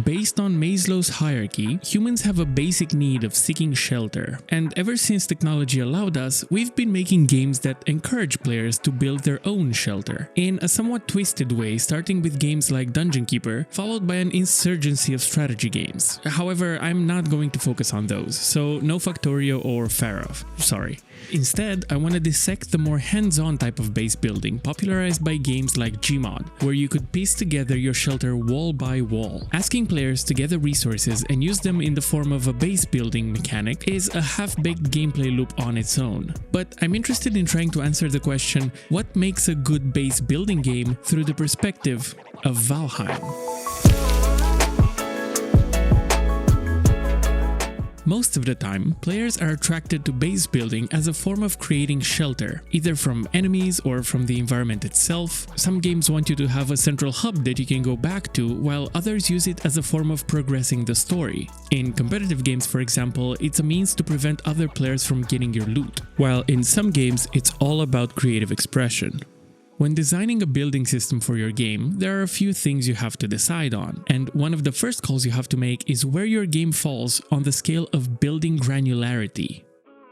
Based on Maslow's hierarchy, humans have a basic need of seeking shelter, and ever since technology allowed us, we've been making games that encourage players to build their own shelter, in a somewhat twisted way, starting with games like Dungeon Keeper, followed by an insurgency of strategy games. However, I'm not going to focus on those, so no Factorio or Pharaoh, sorry. Instead, I want to dissect the more hands-on type of base building popularized by games like Gmod, where you could piece together your shelter wall by wall. Asking players to gather resources and use them in the form of a base building mechanic is a half-baked gameplay loop on its own. But I'm interested in trying to answer the question, what makes a good base building game through the perspective of Valheim? Most of the time, players are attracted to base building as a form of creating shelter, either from enemies or from the environment itself. Some games want you to have a central hub that you can go back to, while others use it as a form of progressing the story. In competitive games, for example, it's a means to prevent other players from getting your loot, while in some games, it's all about creative expression. When designing a building system for your game, there are a few things you have to decide on, and one of the first calls you have to make is where your game falls on the scale of building granularity.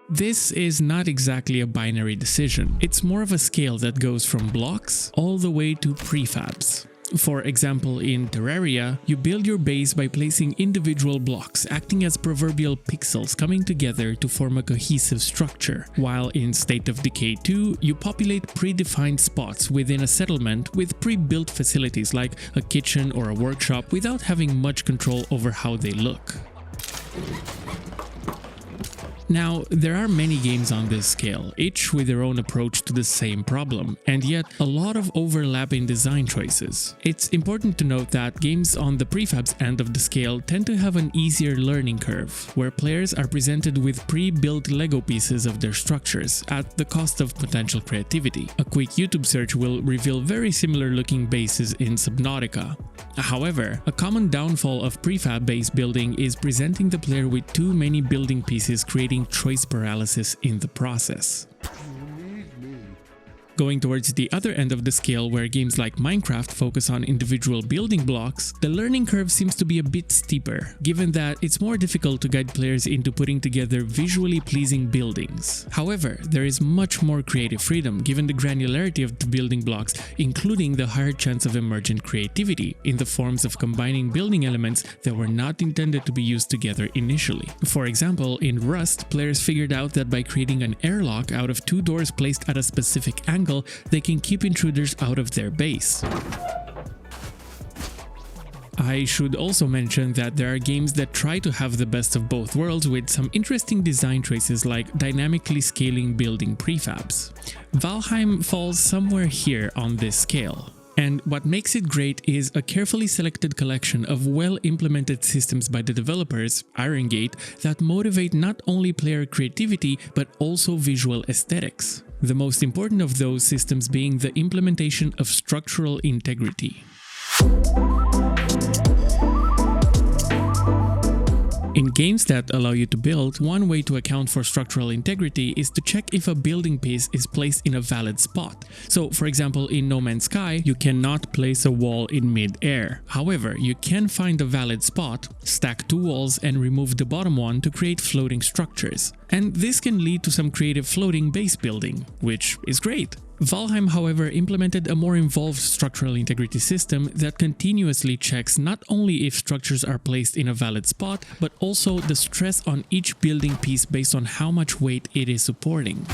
This is not exactly a binary decision, it's more of a scale that goes from blocks all the way to prefabs. For example, in Terraria, you build your base by placing individual blocks acting as proverbial pixels coming together to form a cohesive structure, while in State of Decay 2, you populate predefined spots within a settlement with pre-built facilities like a kitchen or a workshop without having much control over how they look. Now, there are many games on this scale, each with their own approach to the same problem, and yet a lot of overlap in design choices. It's important to note that games on the prefabs end of the scale tend to have an easier learning curve, where players are presented with pre-built Lego pieces of their structures, at the cost of potential creativity. A quick YouTube search will reveal very similar looking bases in Subnautica. However, a common downfall of prefab-based building is presenting the player with too many building pieces, creating choice paralysis in the process. Going towards the other end of the scale, where games like Minecraft focus on individual building blocks, the learning curve seems to be a bit steeper, given that it's more difficult to guide players into putting together visually pleasing buildings. However, there is much more creative freedom given the granularity of the building blocks, including the higher chance of emergent creativity in the forms of combining building elements that were not intended to be used together initially. For example, in Rust, players figured out that by creating an airlock out of two doors placed at a specific angle, they can keep intruders out of their base. I should also mention that there are games that try to have the best of both worlds with some interesting design choices like dynamically scaling building prefabs. Valheim falls somewhere here on this scale. And what makes it great is a carefully selected collection of well-implemented systems by the developers, Iron Gate, that motivate not only player creativity but also visual aesthetics. The most important of those systems being the implementation of structural integrity. In games that allow you to build, one way to account for structural integrity is to check if a building piece is placed in a valid spot. So, for example, in No Man's Sky, you cannot place a wall in mid-air. However, you can find a valid spot, stack two walls and remove the bottom one to create floating structures. And this can lead to some creative floating base building, which is great. Valheim, however, implemented a more involved structural integrity system that continuously checks not only if structures are placed in a valid spot, but also the stress on each building piece based on how much weight it is supporting.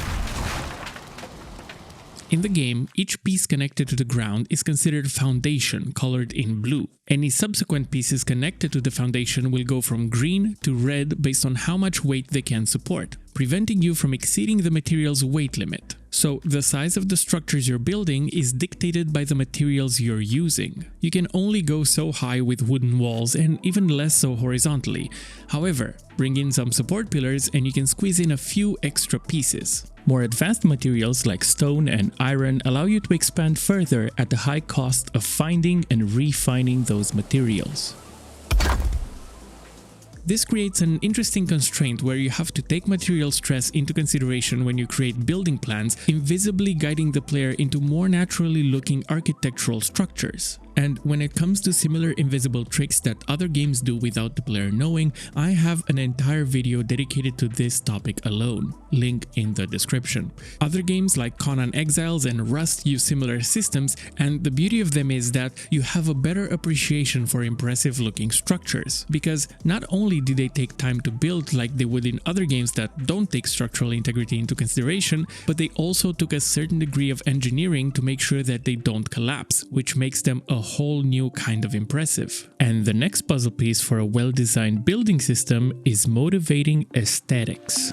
In the game, each piece connected to the ground is considered foundation, colored in blue. Any subsequent pieces connected to the foundation will go from green to red based on how much weight they can support, preventing you from exceeding the material's weight limit. So the size of the structures you're building is dictated by the materials you're using. You can only go so high with wooden walls and even less so horizontally. However, bring in some support pillars and you can squeeze in a few extra pieces. More advanced materials like stone and iron allow you to expand further at the high cost of finding and refining those materials. This creates an interesting constraint where you have to take material stress into consideration when you create building plans, invisibly guiding the player into more naturally looking architectural structures. And when it comes to similar invisible tricks that other games do without the player knowing, I have an entire video dedicated to this topic alone, link in the description. Other games like Conan Exiles and Rust use similar systems, and the beauty of them is that you have a better appreciation for impressive looking structures, because not only do they take time to build like they would in other games that don't take structural integrity into consideration, but they also took a certain degree of engineering to make sure that they don't collapse, which makes them a whole new kind of impressive. And the next puzzle piece for a well-designed building system is motivating aesthetics.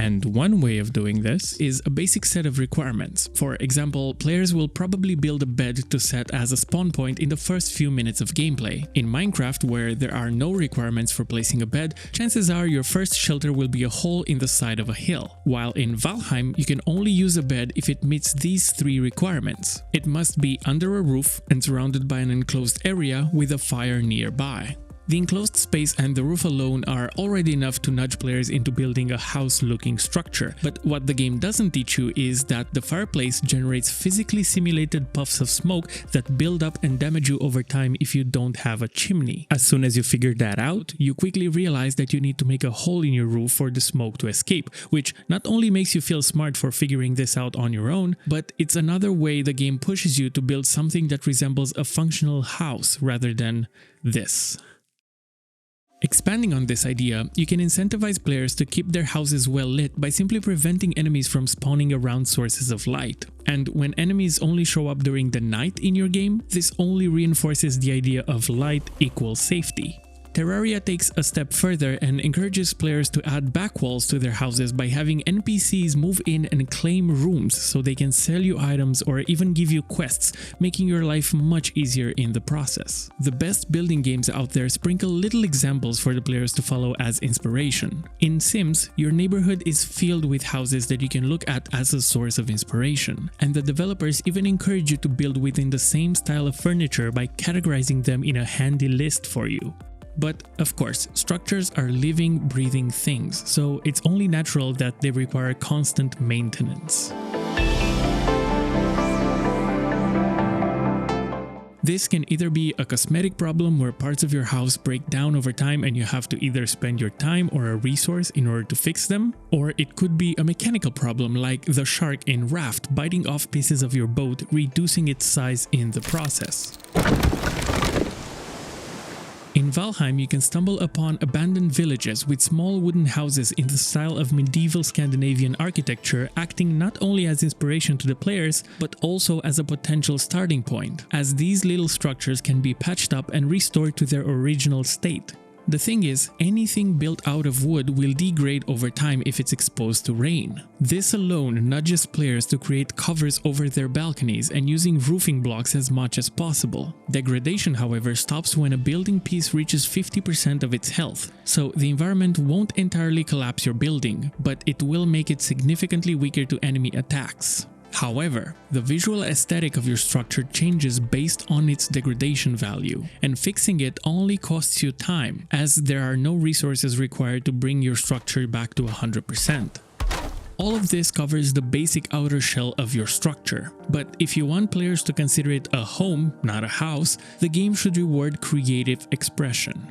And one way of doing this is a basic set of requirements. For example, players will probably build a bed to set as a spawn point in the first few minutes of gameplay. In Minecraft, where there are no requirements for placing a bed, chances are your first shelter will be a hole in the side of a hill. While in Valheim, you can only use a bed if it meets these three requirements. It must be under a roof and surrounded by an enclosed area with a fire nearby. The enclosed space and the roof alone are already enough to nudge players into building a house-looking structure, but what the game doesn't teach you is that the fireplace generates physically simulated puffs of smoke that build up and damage you over time if you don't have a chimney. As soon as you figure that out, you quickly realize that you need to make a hole in your roof for the smoke to escape, which not only makes you feel smart for figuring this out on your own, but it's another way the game pushes you to build something that resembles a functional house rather than this. Expanding on this idea, you can incentivize players to keep their houses well lit by simply preventing enemies from spawning around sources of light. And when enemies only show up during the night in your game, this only reinforces the idea of light equals safety. Terraria takes a step further and encourages players to add back walls to their houses by having NPCs move in and claim rooms so they can sell you items or even give you quests, making your life much easier in the process. The best building games out there sprinkle little examples for the players to follow as inspiration. In Sims, your neighborhood is filled with houses that you can look at as a source of inspiration, and the developers even encourage you to build within the same style of furniture by categorizing them in a handy list for you. But of course, structures are living, breathing things, so it's only natural that they require constant maintenance. This can either be a cosmetic problem where parts of your house break down over time and you have to either spend your time or a resource in order to fix them, or it could be a mechanical problem like the shark in Raft biting off pieces of your boat, reducing its size in the process. In Valheim, you can stumble upon abandoned villages with small wooden houses in the style of medieval Scandinavian architecture, acting not only as inspiration to the players, but also as a potential starting point, as these little structures can be patched up and restored to their original state. The thing is, anything built out of wood will degrade over time if it's exposed to rain. This alone nudges players to create covers over their balconies and using roofing blocks as much as possible. Degradation, however, stops when a building piece reaches 50% of its health, so the environment won't entirely collapse your building, but it will make it significantly weaker to enemy attacks. However, the visual aesthetic of your structure changes based on its degradation value, and fixing it only costs you time, as there are no resources required to bring your structure back to 100%. All of this covers the basic outer shell of your structure, but if you want players to consider it a home, not a house, the game should reward creative expression.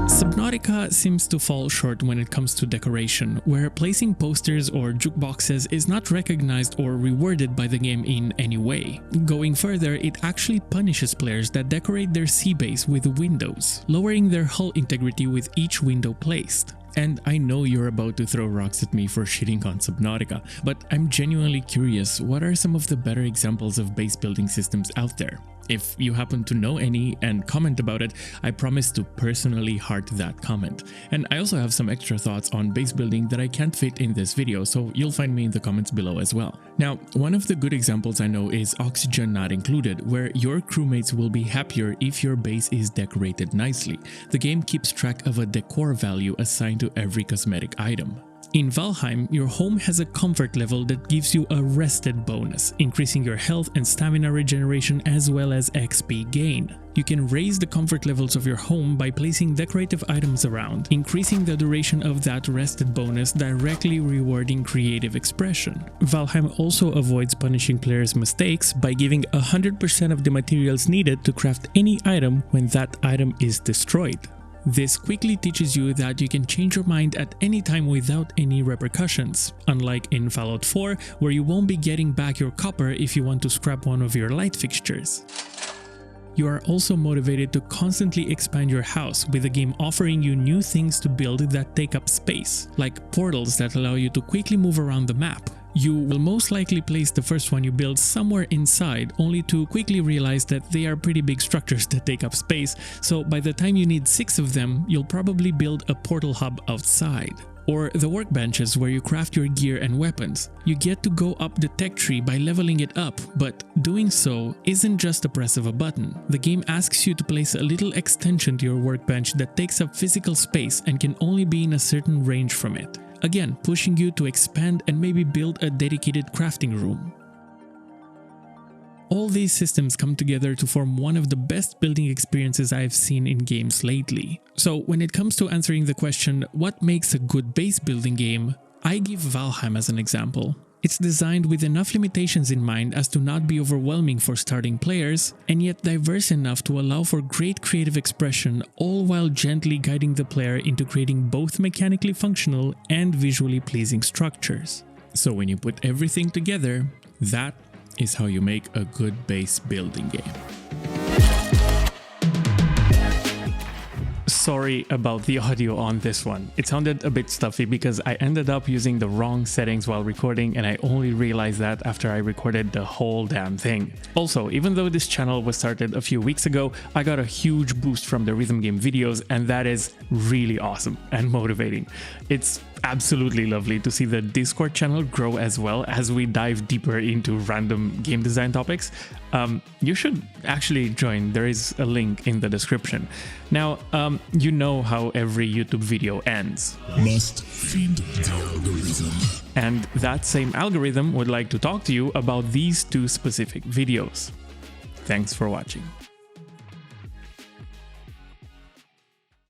Subnautica seems to fall short when it comes to decoration, where placing posters or jukeboxes is not recognized or rewarded by the game in any way. Going further, it actually punishes players that decorate their sea base with windows, lowering their hull integrity with each window placed. And I know you're about to throw rocks at me for shitting on Subnautica, but I'm genuinely curious, what are some of the better examples of base building systems out there? If you happen to know any and comment about it, I promise to personally heart that comment. And I also have some extra thoughts on base building that I can't fit in this video, so you'll find me in the comments below as well. Now, one of the good examples I know is Oxygen Not Included, where your crewmates will be happier if your base is decorated nicely. The game keeps track of a decor value assigned to every cosmetic item. In Valheim, your home has a comfort level that gives you a rested bonus, increasing your health and stamina regeneration as well as XP gain. You can raise the comfort levels of your home by placing decorative items around, increasing the duration of that rested bonus, directly rewarding creative expression. Valheim also avoids punishing players' mistakes by giving 100% of the materials needed to craft any item when that item is destroyed. This quickly teaches you that you can change your mind at any time without any repercussions, unlike in Fallout 4, where you won't be getting back your copper if you want to scrap one of your light fixtures. You are also motivated to constantly expand your house, with the game offering you new things to build that take up space, like portals that allow you to quickly move around the map. You will most likely place the first one you build somewhere inside, only to quickly realize that they are pretty big structures that take up space, so by the time you need 6 of them, you'll probably build a portal hub outside. Or the workbenches where you craft your gear and weapons. You get to go up the tech tree by leveling it up, but doing so isn't just a press of a button. The game asks you to place a little extension to your workbench that takes up physical space and can only be in a certain range from it. Again, pushing you to expand and maybe build a dedicated crafting room. All these systems come together to form one of the best building experiences I've seen in games lately. So when it comes to answering the question, what makes a good base building game, I give Valheim as an example. It's designed with enough limitations in mind as to not be overwhelming for starting players, and yet diverse enough to allow for great creative expression, all while gently guiding the player into creating both mechanically functional and visually pleasing structures. So when you put everything together, that is how you make a good base building game. Sorry about the audio on this one. It sounded a bit stuffy because I ended up using the wrong settings while recording, and I only realized that after I recorded the whole damn thing. Also, even though this channel was started a few weeks ago, I got a huge boost from the rhythm game videos, and that is really awesome and motivating. It's absolutely lovely to see the Discord channel grow as well as we dive deeper into random game design topics. You should actually join. There is a link in the description. Now, you know how every YouTube video ends. Must feed the algorithm. And that same algorithm would like to talk to you about these 2 specific videos. Thanks for watching.